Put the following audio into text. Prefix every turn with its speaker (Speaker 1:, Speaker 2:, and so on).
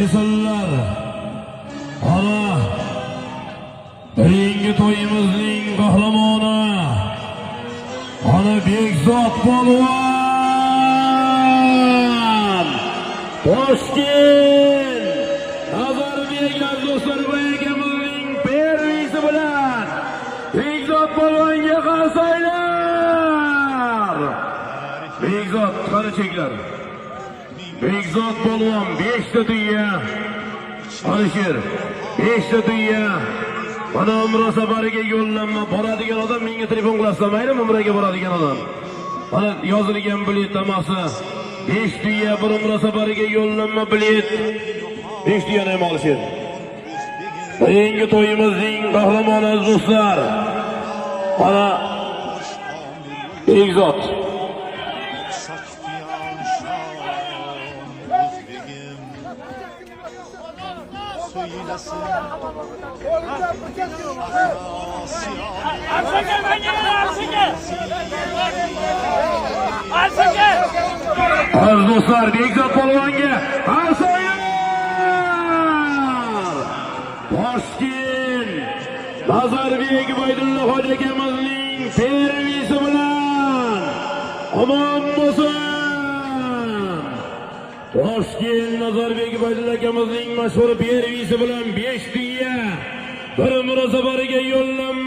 Speaker 1: Misollar. Ana bugungi to'yimizning qahramoni ana Bekzod polvon. Toshkent Nazarbek Abdusaroyevning pervisi bilan Bekzod polvonga qarsaylar. Bekzod qani cheklar. Bekzod polvon 5 ta tuya. Alisher 5 ta tuya. Mana umra safariga yo'llanma boradigan odam menga telefon qilasiz, maylimi umraga boradigan odam. Mana yozilgan bilet tamasi 5 tuya bir umra safariga yo'llanma bilet. 5 tuyani ham Alisher. Bugungi to'yimizning qahramoni do'stlar. Mana Bekzod Az do'stlar, Bekzod polvonga qarsaylar. Toshkent Nazarbek Baydulla hoji akamizning pervisi bilan omon bo'lsin. Toshkent Nazarbek Baydulla akamizning mashhur pervisi bilan 5 tuya bir umra safariga yo'llanma